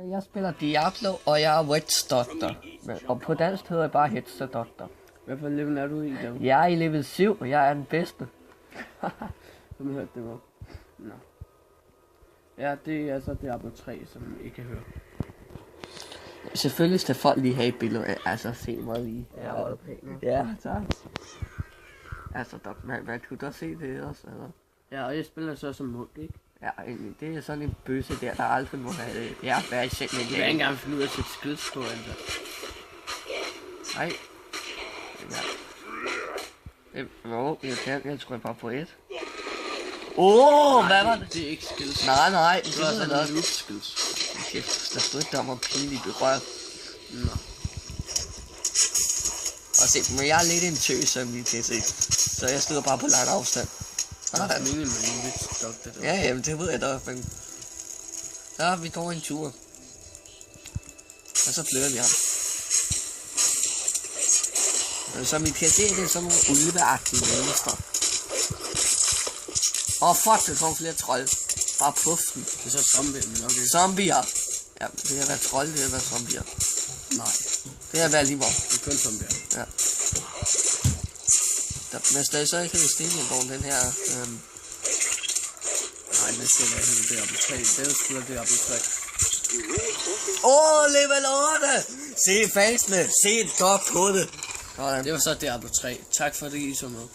Jeg spiller Diablo, og jeg er Witch Doctor. Og på dansk hedder jeg bare Hexer Doctor. Hvad for level er du i der? Jeg er i level 7, og jeg er den bedste. Som hørte det var. Nå. Ja, det er så Diablo 3, som I kan høre. Selvfølgelig skal folk lige have et billede af, altså se mig lige. Ja, hvor er du pæn. Ja, tak. Altså, man kunne da se det også, eller? Ja, og jeg spiller så som munk, ikke? Ja, det er sådan en bøsse der aldrig må have det. Ja, hvad er selv med Jeg kan ikke engang finde ud af at sætte skids på, altså. Nej. Ja. Jeg tror bare på et. Hvad var det? Det er ikke skills. Nej, Det er sådan noget skills. Kæft, der stod ikke om pinligt berørt. Nå. Og se, men jeg er lidt en tøs, som vi kan se. Så jeg stod bare på lang afstand. Det er meningen med en Witch Doctor. Ja, jamen det ved jeg da, men... Så vi går en tur. Og så flytter vi ham. Som I kan se, det er sådan nogle ulveagtige mennesker. Fuck, der kommer flere trolde. Bare puff den. Det er så zombier, men okay. Zombier. Ja, det er at være trolde, det er at være zombier. Nej. Det er at være lige meget. Det er kun zombier. Ja. Hvis der så ikke hedder Stenhjælpvogn, den her... Nej, den skal være helt Diablo 3. Det er sgu da Diablo 3. Level 8! Se fansene! Se et godt på det! Sådan. Det var så Diablo 3. Tak fordi I så med.